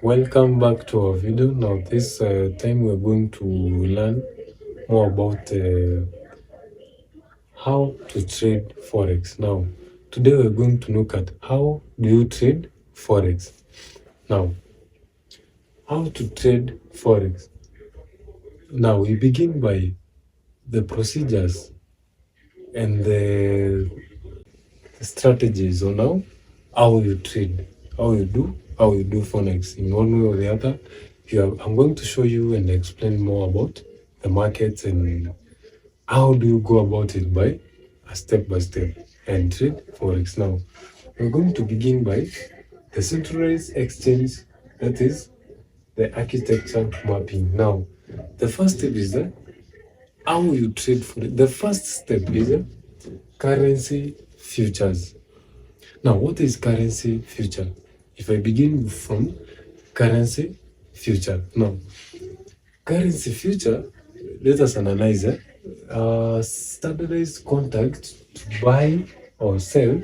Welcome back to our video. Now this time we're going to learn more about how to trade Forex. Now today we're going to look at how do you trade Forex. Now how to trade Forex. Now we begin by the procedures and the strategies on how you trade, how you do Forex in one way or the other. I'm going to show you and explain more about the markets and how do you go about it by step and trade Forex. Now, we're going to begin by the centralized exchange, that is the architecture mapping. Now, the first step is how you trade Forex. The first step is currency futures. Now, what is currency future? If I begin from currency future. Now, currency future, let us analyze standardized contract to buy or sell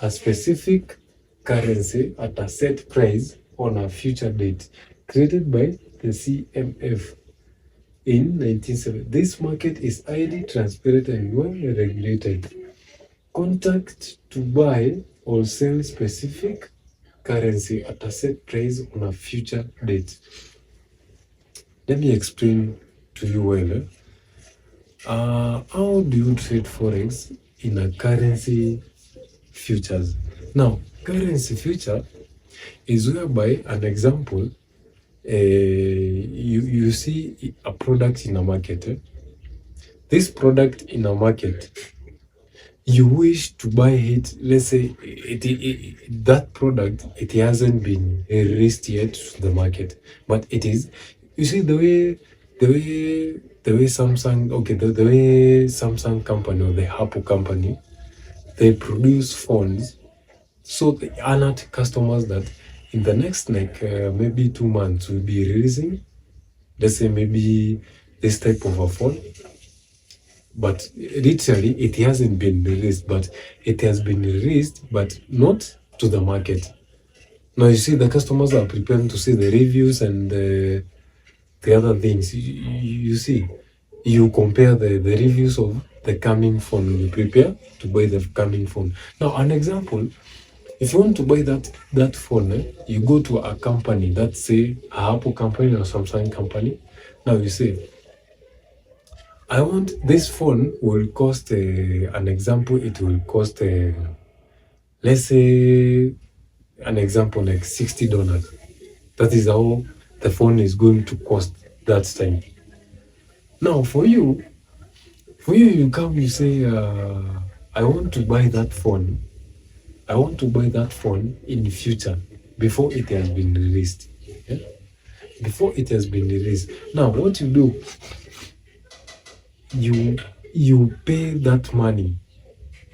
a specific currency at a set price on a future date, created by the CMF in 1970. This market is highly transparent and well regulated. Contract to buy or sell specific currency at a set price on a future date. Let me explain to you well. How do you trade Forex in a currency futures? Now, currency future is whereby, an example, you see a product in a market. This product in a market, you wish to buy it. Let's say that product, it hasn't been released yet to the market, but it is. You see the way Samsung, okay, the way Samsung company or the Apple company, they produce phones, so they alert customers that in the next maybe 2 months we'll be releasing, let's say maybe this type of a phone. But literally, it hasn't been released, but it has been released, but not to the market. Now, you see, the customers are preparing to see the reviews and the other things. You see, you compare the reviews of the coming phone. You prepare to buy the coming phone. Now, an example, if you want to buy that phone, you go to a company, let's say a Apple company or Samsung company. Now, you say, I want this phone will cost, an example, it will cost, let's say, an example, like $60. That is how the phone is going to cost that time. Now, for you, you come, you say, I want to buy that phone. I want to buy that phone in the future, before it has been released. Yeah? Before it has been released. Now, what you do, you pay that money.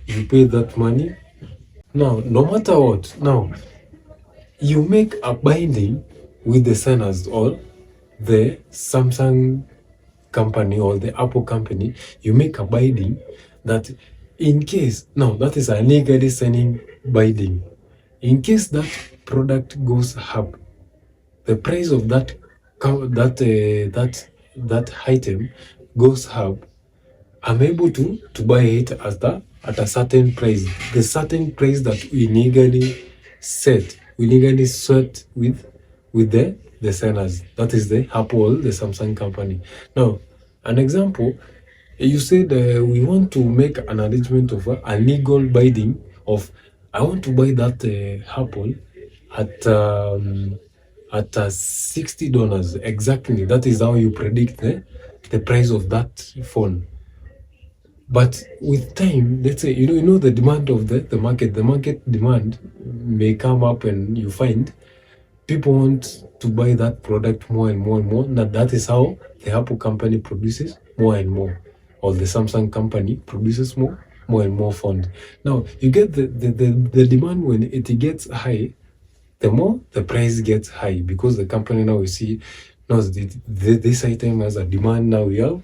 You pay that money. Now, no matter what, now you make a binding with the sellers or the Samsung company or the Apple company. You make a binding that in case, now that is a legally signing binding. In case that product goes up, the price of that item goes up, I'm able to buy it at a certain price, the certain price that we legally set with the sellers. That is the Apple, the Samsung company. Now, an example, you said we want to make an arrangement of a legal binding of, I want to buy that Apple at $60 exactly. That is how you predict the price of that phone. But with time, let's say, you know the demand of the market demand may come up, and you find people want to buy that product more and more and more. Now, that is how the Apple company produces more and more, or the Samsung company produces more and more phones. Now, you get the demand. When it gets high, the more the price gets high, because the company now, you see, knows this item has a demand. Now we have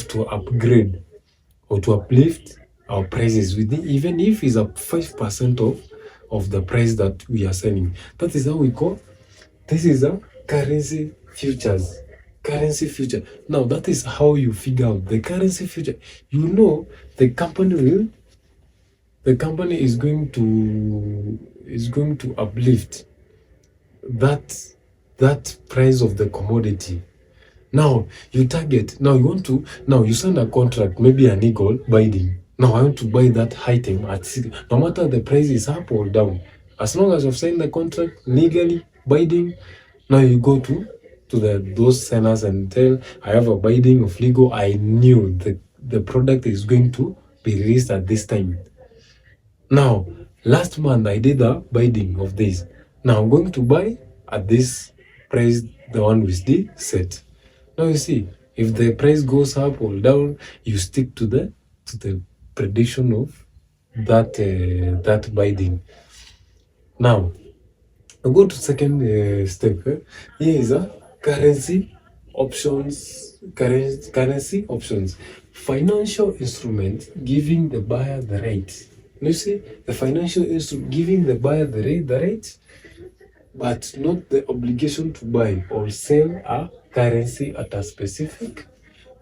to upgrade or to uplift our prices within, even if it's a 5% of the price that we are selling. That is how we call This is a currency futures. Currency future. Now that is how you figure out the currency future. You know the company is going to uplift that price of the commodity. Now you target. Now you sign a contract, maybe an eagle binding. Now I want to buy that item at 60. No matter the price is up or down, as long as you've signed the contract legally binding, now you go to those sellers and tell, I have a binding of legal. I knew the product is going to be released at this time. Now, last month I did a binding of this. Now I'm going to buy at this price, the one with the set. Now you see, if the price goes up or down, you stick to the prediction of that binding. Now, I'll go to second step. Here is a currency options. Currency options. Financial instrument giving the buyer the right. You see, the financial instrument giving the buyer the right, but not the obligation to buy or sell a currency at a specific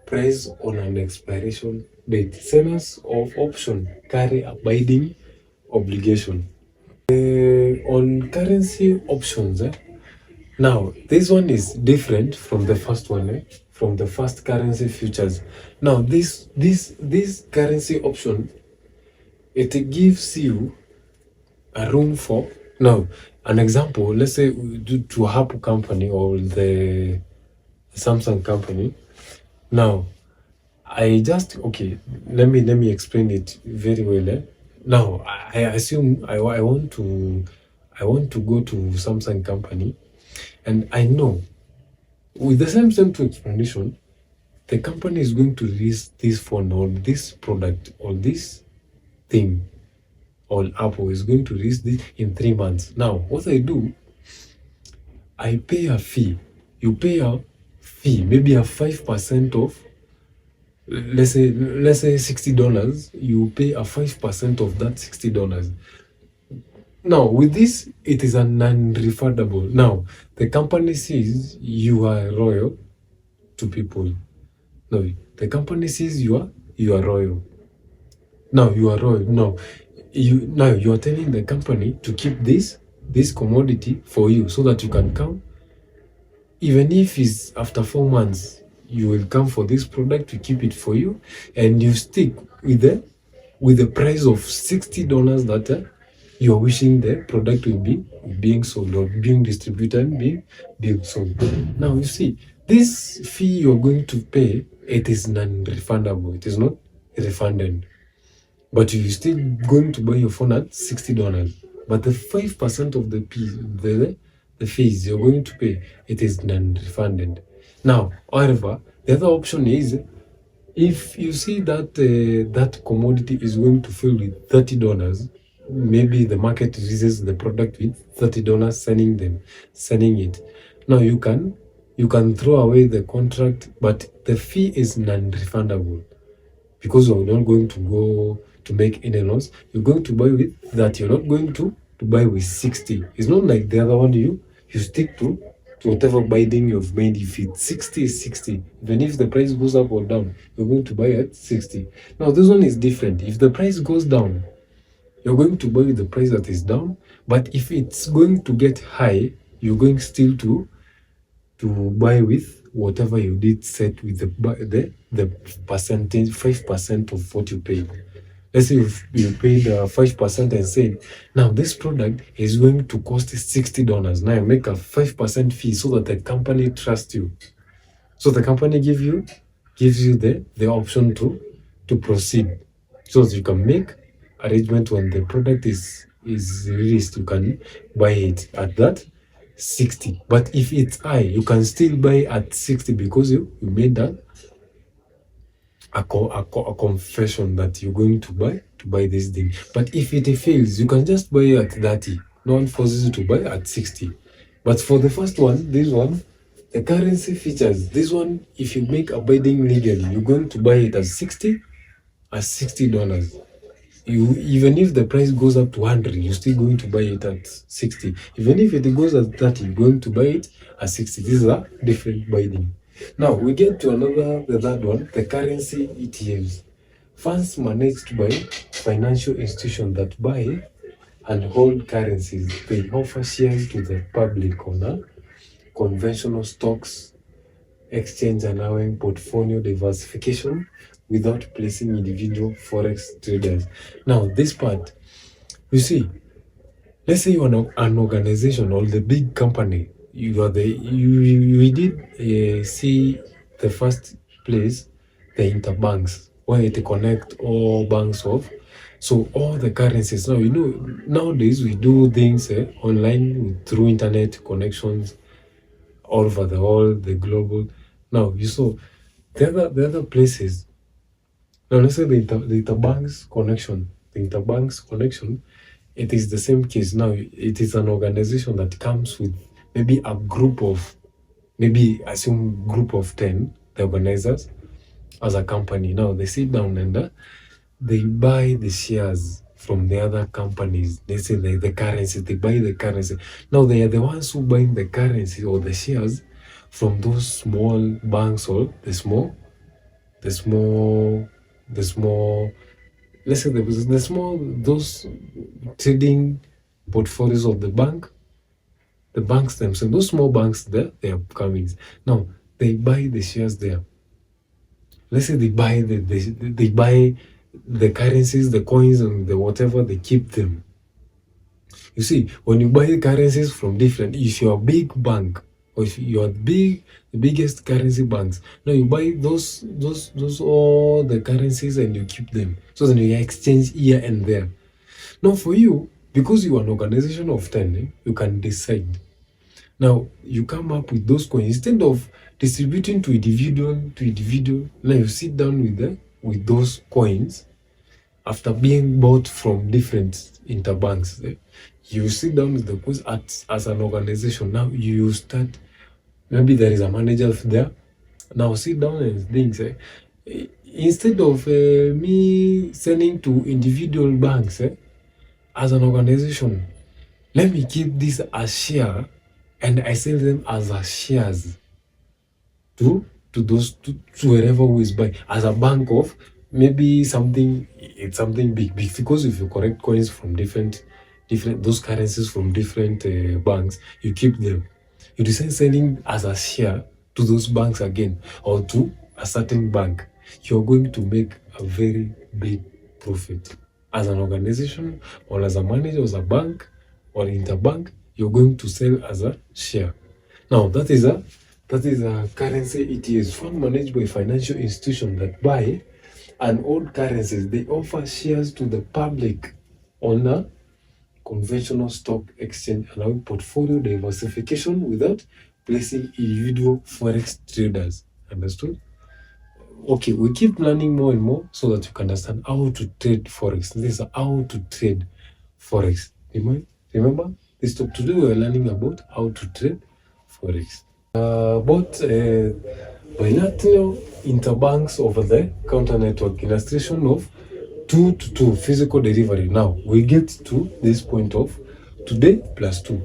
price on an expiration date. Sellers of option carry a binding obligation. On currency options, now this one is different from the first one, from the first currency futures. Now this currency option, it gives you a room for, now an example, let's say to a Apple company or the Samsung company. Now I just, okay, let me explain it very well. Now I assume I want to go to Samsung company, and I know with the same to explanation, the company is going to release this phone or this product or this thing, or Apple is going to release this in 3 months. Now what I do, I pay a fee. You pay a fee, maybe a 5% of, let's say $60. You pay a 5% of that $60. Now with this, it is a non-refundable. Now the company says you are loyal to people. No, the company says you are loyal. Now you are loyal. Now you are telling the company to keep this commodity for you so that you can come. Even if it's after 4 months, you will come for this product, to keep it for you, and you stick with the price of $60 that you are wishing the product will be being sold or being distributed and being sold. Now you see, this fee you're going to pay, it is non-refundable. It is not refunded. But you're still going to buy your phone at $60. But the 5% of the fees you're going to pay, it is non-refunded. Now, however, the other option is, if you see that that commodity is going to fail with $30, maybe the market releases the product with $30, selling it. Now you can throw away the contract, but the fee is non-refundable, because you're not going to go to make any loss. You're going to buy with that. You're not going to buy with 60. It's not like the other one. You stick to whatever binding you've made. If it's 60, is 60. Even if the price goes up or down, you're going to buy at 60. Now this one is different. If the price goes down, you're going to buy with the price that is down. But if it's going to get high, you're going still to buy with whatever you did set with the percentage, 5% of what you paid. Let's say you paid 5% and said, now this product is going to cost $60. Now you make a 5% fee so that the company trusts you. So the company gives you the option to proceed, so that you can make arrangement when the product is released. You can buy it at that 60. But if it's high, you can still buy at 60 because you made that a confession that you're going to buy this thing. But if it fails, you can just buy at 30. No one forces you to buy at 60. But for the first one, this one, the currency features, this one, if you make a binding legally, you're going to buy it at 60, at $60. even if the price goes up to 100, you're still going to buy it at 60. Even if it goes at 30, you're going to buy it at 60. These are different buying. Now we get to the third one, the currency ETFs. Funds managed by financial institutions that buy and hold currencies. They offer shares to the public on a conventional stocks exchange, allowing portfolio diversification without placing individual forex traders. Now, this part, you see, let's say you're an organization or the big company. We did see the first place, the interbanks, where it connect all banks of. So all the currencies now, nowadays we do things online through internet connections all over the world, the global. Now you saw the other places. Now let's say the interbanks connection. The interbanks connection, it is the same case. Now it is an organization that comes with maybe a group of, maybe assume group of 10, the organizers as a company. Now they sit down and they buy the shares from the other companies. They say the currency, they buy the currency. Now they are the ones who buy the currency or the shares from those small banks or the small, let's say the small, those trading portfolios of the banks themselves, those small banks there, they are coming. Now they buy the shares there. Let's say they buy they buy the currencies, the coins, and the whatever, they keep them. You see, when you buy currencies from different, if you're a big bank or if you're the biggest currency banks, now you buy those all the currencies and you keep them. So then you exchange here and there. Now for you, because you are an organization of 10, you can decide. Now you come up with those coins instead of distributing to individual. Now you sit down with those coins after being bought from different interbanks. You sit down with the coins as an organization. Now you start, maybe there is a manager there. Now sit down and think, instead of me sending to individual banks, as an organization, let me keep this as share and I sell them as a shares to wherever who is buying, as a bank of maybe something big, because if you collect coins from different those currencies from different banks, you keep them. You decide selling as a share to those banks again or to a certain bank, you're going to make a very big profit. As an organization or as a manager, as a bank or interbank, you're going to sell as a share. Now that is a currency ETFs, fund managed by financial institutions that buy and hold currencies. They offer shares to the public on a conventional stock exchange, allowing portfolio diversification without placing individual forex traders. Understood? Okay, we keep learning more and more so that you can understand how to trade forex. This is how to trade forex. Remember this talk today we are learning about how to trade forex. About bilateral interbanks over the counter network, illustration of 2-to-2 physical delivery. Now we get to this point of today plus 2.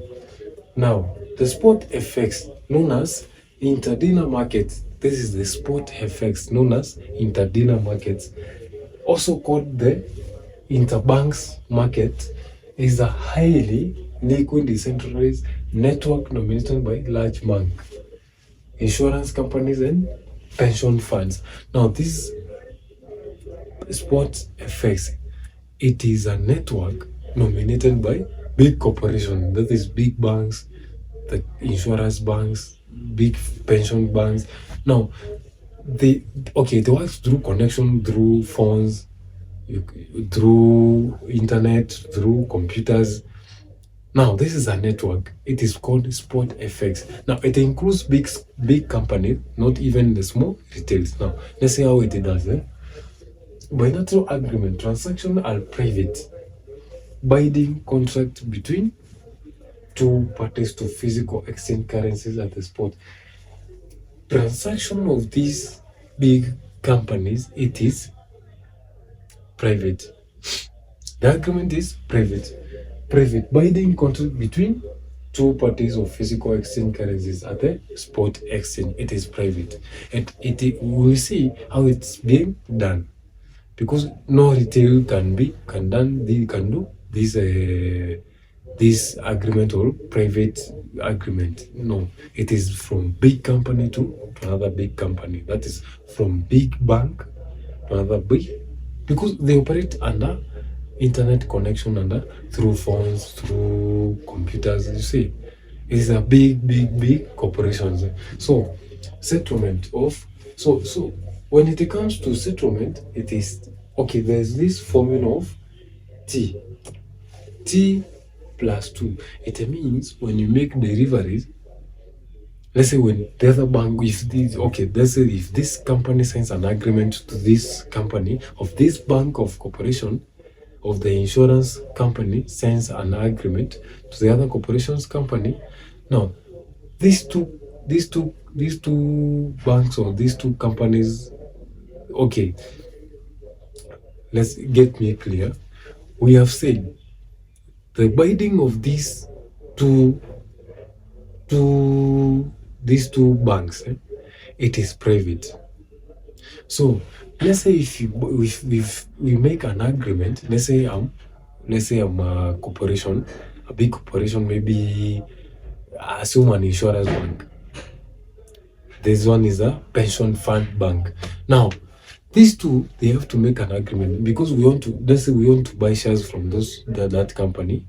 Now the spot FX known as interdinner markets. This is the spot FX known as interdinner markets, also called the interbanks market, is a highly liquid decentralized network dominated by large banks, insurance companies, and pension funds. Now this spot FX, it is a network dominated by big corporations, that is big banks, the insurance banks, big pension banks. Now they work through connection, through phones, through internet, through computers. Now this is a network. It is called Spot FX. Now it includes big companies, not even the small retails. Now let's see how it does. Bilateral agreement, transactions are private, binding contract between two parties to physical exchange currencies at the spot. Transaction of these big companies, it is private. The agreement is private. Private binding contract between two parties of physical exchange currencies at the spot exchange. It is private. And we will see how it's being done. Because no retail can do this agreement or private agreement. No, it is from big company to another big company. That is from big bank to another big, because they operate under internet connection, under through phones, through computers. You see, it is a big corporations. So settlement of so when it comes to settlement, it is okay. There's this formula of T plus 2. It means when you make deliveries, let's say when the other bank, let's say if this company signs an agreement to this company, of this bank of corporation, of the insurance company signs an agreement to the other corporation's company. Now, these two banks or these two companies, okay, let's get me clear. We have said the binding of these two banks, it is private. So let's say if we make an agreement, let's say I'm a corporation, a big corporation, maybe assume an insurance bank. This one is a pension fund bank. Now, these two, they have to make an agreement because let's say we want to buy shares from that company.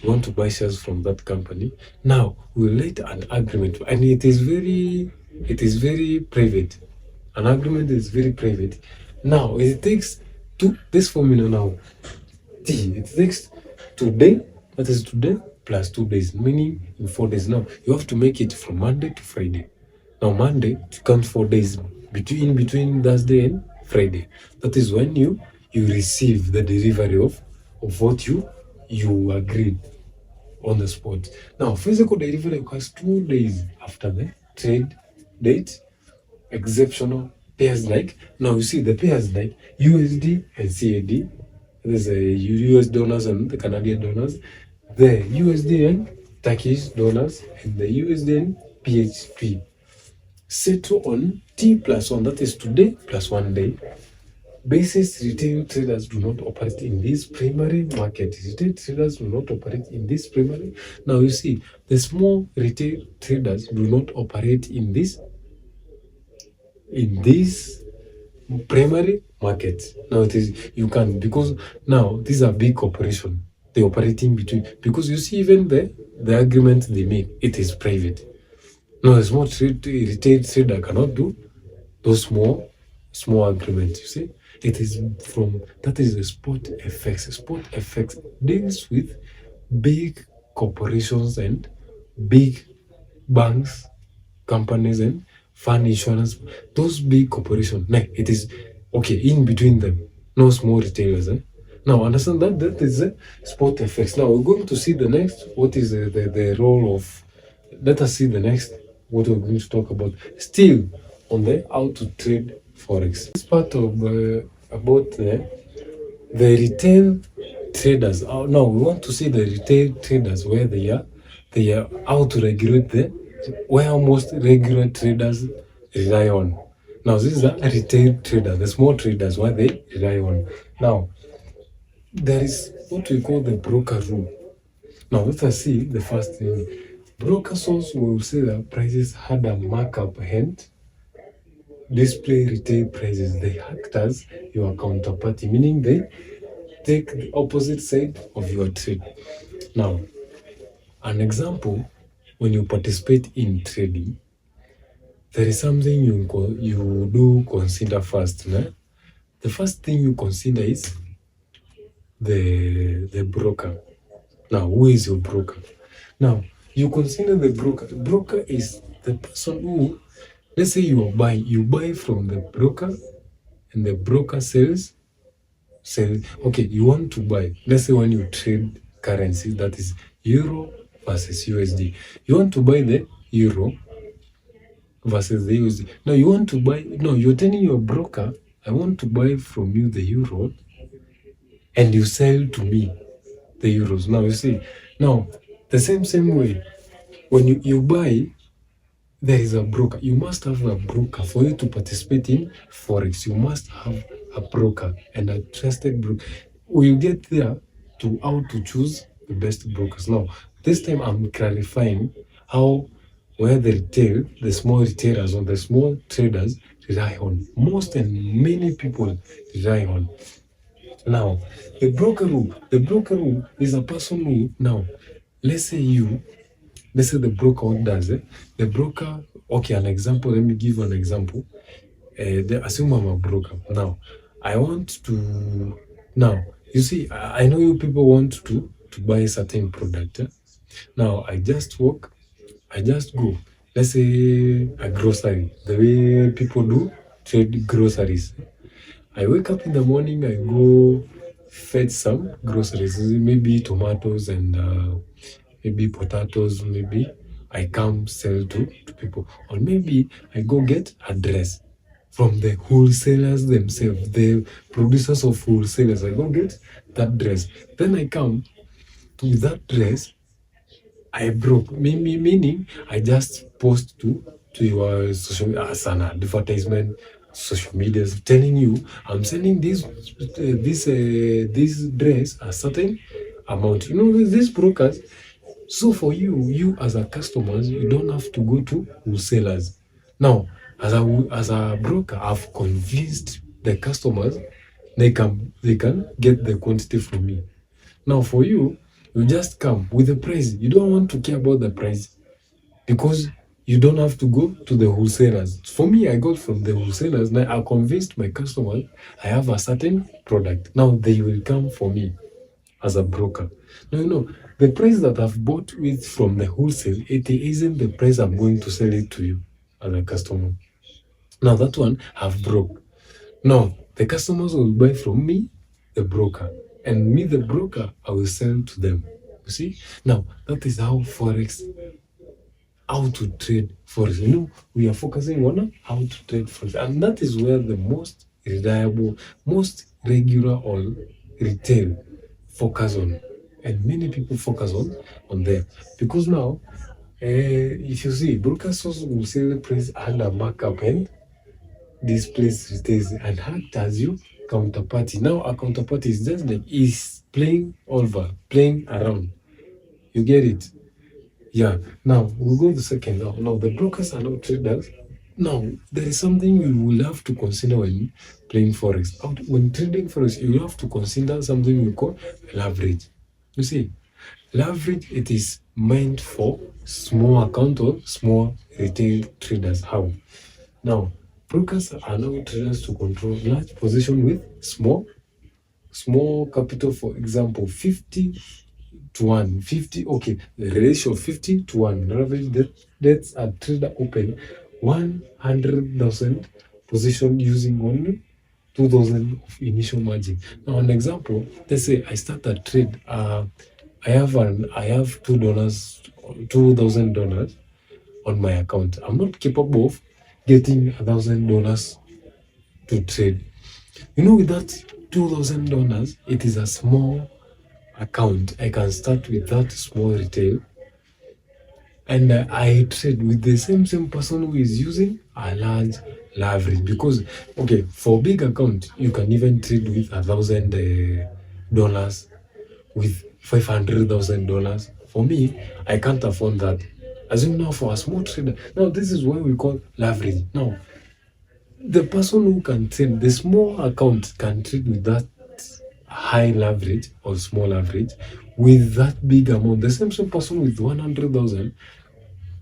We want to buy shares from that company. Now, we'll let an agreement, and it is very private. An agreement is very private. Now, it takes this formula now. It takes today, that is today, plus 2 days, meaning in 4 days. Now, you have to make it from Monday to Friday. Now, Monday counts 4 days between Thursday and Friday. That is when you receive the delivery of what you agreed on the spot. Now, physical delivery occurs 2 days after the trade date. Exceptional pairs like, now you see the pairs like USD and CAD. There's a US dollars and the Canadian dollars, the USD and Turkish dollars, and the USD and PHP. Settle on T plus 1, that is today plus 1 day. Basis retail traders do not operate in this primary market. Retail traders do not operate in this primary. Now you see, the small retail traders do not operate in this primary market. Now it is, you can, because now these are big corporations. They operate in between, because you see even the agreement they make, it is private. Now a small retail trader cannot do those small agreements. You see, it is that is the spot FX. Spot FX deals with big corporations and big banks, companies, and fund insurance. Those big corporations, it is okay in between them, no small retailers. Now understand that is the spot FX. Now we're going to see the next, what is the role of, let us see the next, what we're going to talk about, still on the how to trade Forex. This part of about the retail traders. Now we want to see the retail traders, where they are how to regulate where most regular traders rely on. Now this is a retail trader, the small traders, what they rely on. Now there is what we call the broker rule. Now let us see the first thing. Broker source will say that prices had a markup and display retail prices. They act as your counterparty, meaning they take the opposite side of your trade. Now, an example, when you participate in trading, there is something you do consider first. The first thing you consider is the broker. Now, who is your broker? Now, you consider the broker. The broker is the person who, let's say you buy from the broker, and the broker sells. Okay, you want to buy, let's say when you trade currency, that is euro versus USD. You want to buy the euro versus the USD. Now you want to buy, no, you're telling your broker, I want to buy from you the euro and you sell to me the euros. Now you see, now the same way, when you buy, there is a broker. You must have a broker for you to participate in Forex. You must have a broker and a trusted broker. We'll get there to how to choose the best brokers. Now, this time I'm clarifying how where the retail, the small retailers or the small traders rely on. Most and many people rely on. Now, the broker who is a person who, now, let's say the broker, what does it? The broker, okay, an example, let me give an example. Assume I'm a broker. Now, I want to, now, you see, I know you people want to buy a certain product. Now, I just go. Let's say a grocery, the way people do trade groceries. I wake up in the morning, I go fetch some groceries, maybe tomatoes and maybe potatoes, maybe I come sell to people. Or maybe I go get a dress from the wholesalers themselves, the producers of wholesalers. I go get that dress. Then I come to that dress, I broke, meaning I just post to your social as an advertisement, social media, telling you I'm selling this dress a certain amount. You know, these brokers. So for you as a customer, you don't have to go to wholesalers. Now, as a broker, I've convinced the customers they can get the quantity from me. Now for you just come with the price. You don't want to care about the price because you don't have to go to the wholesalers. For me, I got from the wholesalers. Now I convinced my customers I have a certain product. Now they will come for me as a broker. No, the price that I've bought with from the wholesale, it isn't the price I'm going to sell it to you as a customer. Now that one I've broke. No, the customers will buy from me, the broker, and me, the broker, I will sell to them. You see? Now, that is how Forex, how to trade Forex. You know, we are focusing on how to trade Forex, and that is where the most reliable, most regular or retail focus on, and many people focus on there. Because now, if you see, brokers also will sell the price under markup and this place retails and act as you counterparty. Now a counterparty is just like is playing over, playing around. You get it? Yeah. Now we'll go to the second. Now the brokers are not traders. Now there is something you will have to consider when playing Forex. When trading Forex, you have to consider something we call leverage. You see, leverage, it is meant for small account or small retail traders. How? Now, brokers allow traders to control large position with small capital. For example, 50 to 1. 50, okay, the ratio 50 to 1. Average that's a trader open 100,000 position using only 2,000 of initial margin. Now, an example, let's say I start a trade. I have $2,000 on my account. I'm not capable of getting $1,000 to trade. You know, with that $2,000, it is a small account. I can start with that small retail, and I trade with the same person who is using a large leverage. Because okay, for big account, you can even trade with $1,000 with $500,000. For me, I can't afford that. As you know, for a small trader, now this is what we call leverage. Now, the person who can trade, the small account can trade with that high leverage or small leverage with that big amount. The same person with 100,000,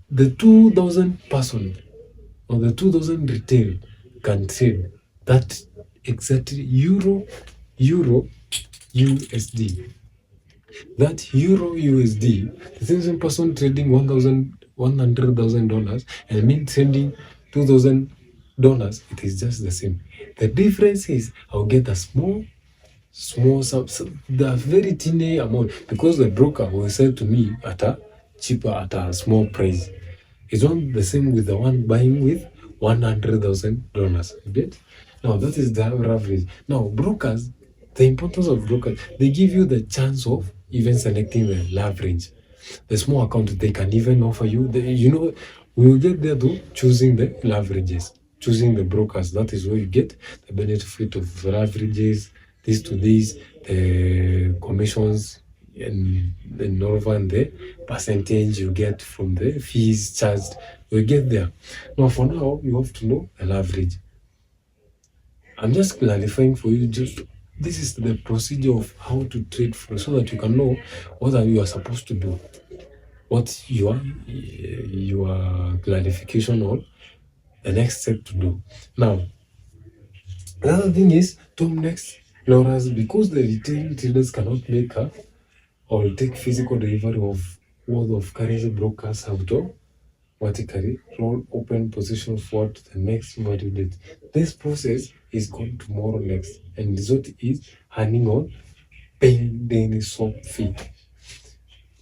the 2,000 person or the 2,000 retail can trade that exactly euro USD. That euro USD, the same person trading $100,000 and me trading $2,000, it is just the same. The difference is I'll get a small the very tiny amount, because the broker will sell to me at a cheaper, at a small price. It's not the same with the one buying with $100,000. You get? Now that is the average. Now brokers, The importance of brokers, they give you the chance of even selecting the leverage. The small account, they can even offer you, we will get there to choosing the leverages, choosing the brokers. That is where you get the benefit of leverages, this to this, the commissions, and over, and the percentage you get from the fees charged. We'll get there. Now, for now, you have to know the leverage. I'm just clarifying for you, this is the procedure of how to trade for, so that you can know what you are supposed to do, what your clarification on the next step to do. Now, another thing is Tom next Laura's, because the retail traders cannot make or take physical delivery of worth of currency, brokers have to automatically roll open position forward to the next value date. This process is called tomorrow next, and the result is handing on paying daily swap fee.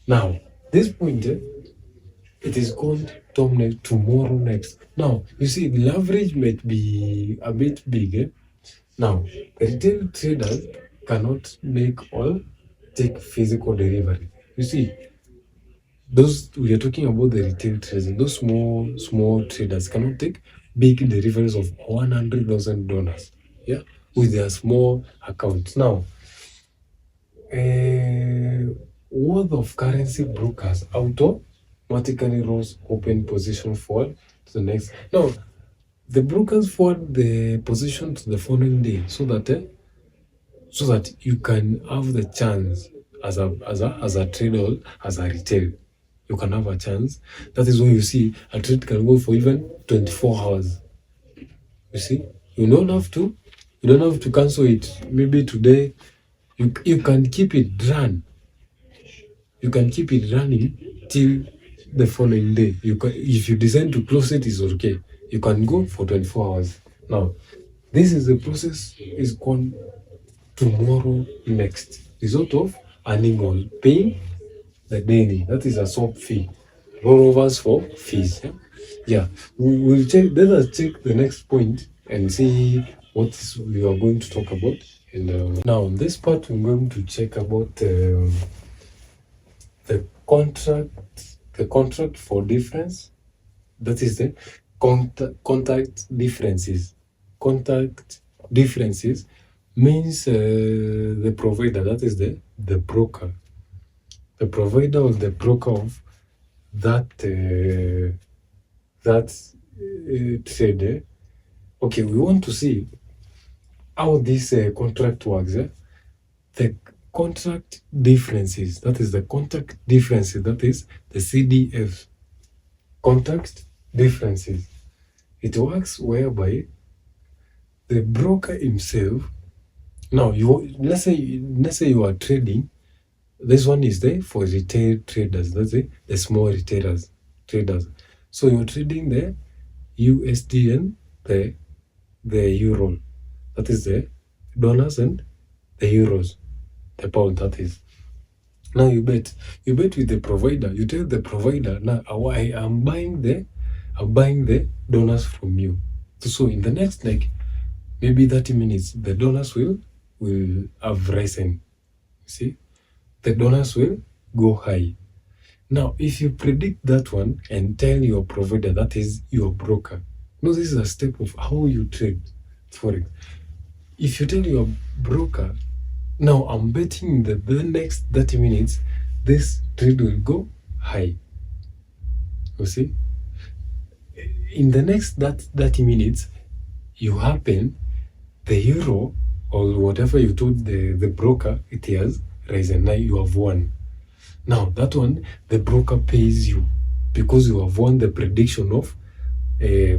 Now, this point, it is called tomorrow next. Now, you see, the leverage might be a bit big. Now, the retail traders cannot make or take physical delivery. You see, those we are talking about, the retail traders, those small traders cannot take big deliveries of $100,000, with their small accounts. Now, worth of currency brokers automatically rolls open position forward to the next. Now, the brokers forward the position to the following day, so that you can have the chance as a trader, as a retail, you can have a chance. That is when you see a trade can go for even 24 hours. You see, you don't have to cancel it. Maybe today, you can keep it run. You can keep it running till the following day. If you decide to close it, it's okay. You can go for 24 hours. Now, this is the process is called tomorrow next. Result of earning on paying the daily. That is a swap fee. Rollovers for fees. We'll check. Let us check the next point and see what we are going to talk about. And now, on this part, we're going to check about the contract for difference. That is the contact differences. Contact differences means the provider, that is the broker, the provider or the broker of that trade. Okay, we want to see how this contract works. The contract differences, that is the contract differences, that is the CDF. Contract differences. It works whereby the broker himself. Now, let's say you are trading. This one is there for retail traders. That's it, the small retailers traders. So you're trading the USD and the euro. That is the dollars and the euros, the pound. That is. Now you bet with the provider. You tell the provider, now I am buying the dollars from you. So in the next maybe 30 minutes, the dollars will have risen. See, the dollars will go high. Now, if you predict that one and tell your provider, that is your broker. No, this is a step of how you trade Forex. If you tell your broker, now I'm betting that the next 30 minutes, this trade will go high. You see? In the next 30 minutes, you happen the euro or whatever you told the broker, it has risen. Now you have won. Now that one, the broker pays you because you have won the prediction of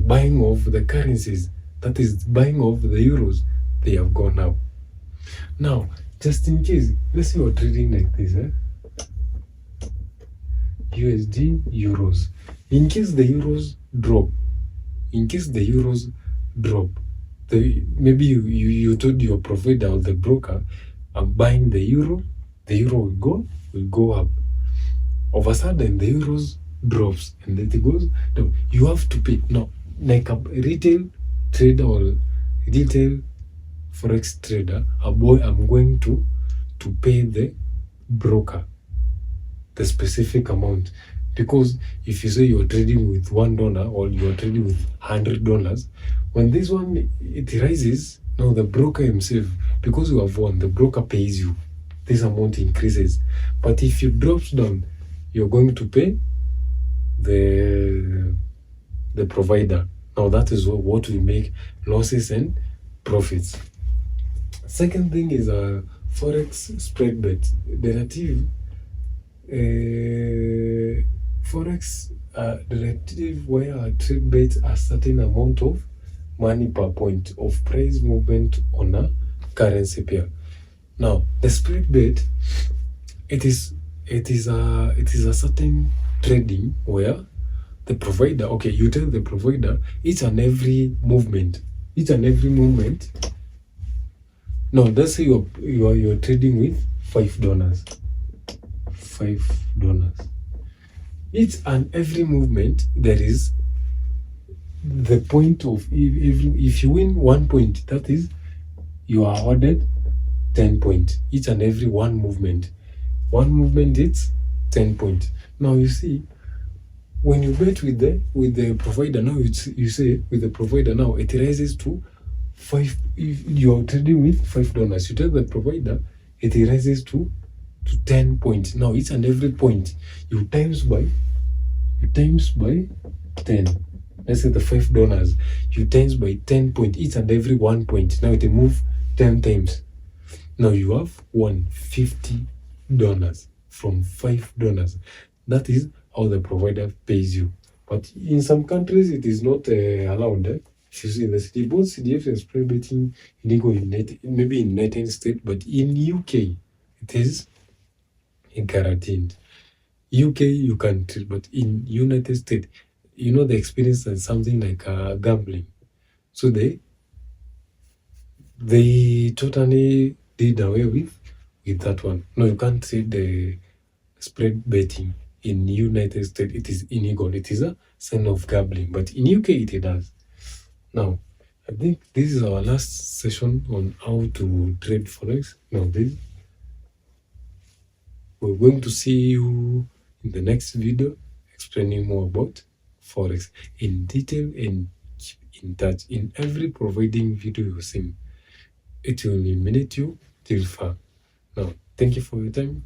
buying of the currencies. That is buying of the euros. They have gone up. Now, just in case, let's say you're trading like this, USD, euros. In case the euros drop, maybe you told your provider or the broker, I'm buying the euro will go up. All of a sudden, the euros drops and then it goes down. You have to pay. Now, like a retail trader or retail forex trader, I'm going to pay the broker the specific amount. Because if you say you're trading with $1 or you're trading with $100, when this one it rises, now the broker himself, because you have won, the broker pays you, this amount increases. But if it drops down, you're going to pay the provider. Now that is what we make losses and profits. Second thing is a forex spread bet. Derivative forex derivative where a trade bets a certain amount of money per point of price movement on a currency pair. Now the spread bet, it is a certain trading where the provider, okay, you tell the provider each and every movement. No, let's say you're trading with $5. Each and every movement, there is the point of, if you win 1 point, that is, you are awarded 10 points. Each and every one movement it's 10 points. Now you see, when you bet with the provider, now you say with the provider, now it rises to 5. If you're trading with $5, you tell the provider it rises to 10 points. Now each and every point you times by 10. Let's say the $5, you times by 10 points, each and every 1 point. Now it move 10 times. Now you have won $50 from $5. That is how the provider pays you. But in some countries it is not allowed. If you see in the city, both CDF and spread betting illegal maybe in United States, but in UK it is guaranteed. UK you can trade, but in United States, you know, the experience is something like gambling. So they totally did away with that one. No, you can't trade the spread betting in United States. It is illegal. It is a sign of gambling. But in UK it does. Now, I think this is our last session on how to trade forex. Now, we're going to see you in the next video explaining more about forex in detail and keep in touch. In every providing video you see, it will illuminate you till far. Now, thank you for your time.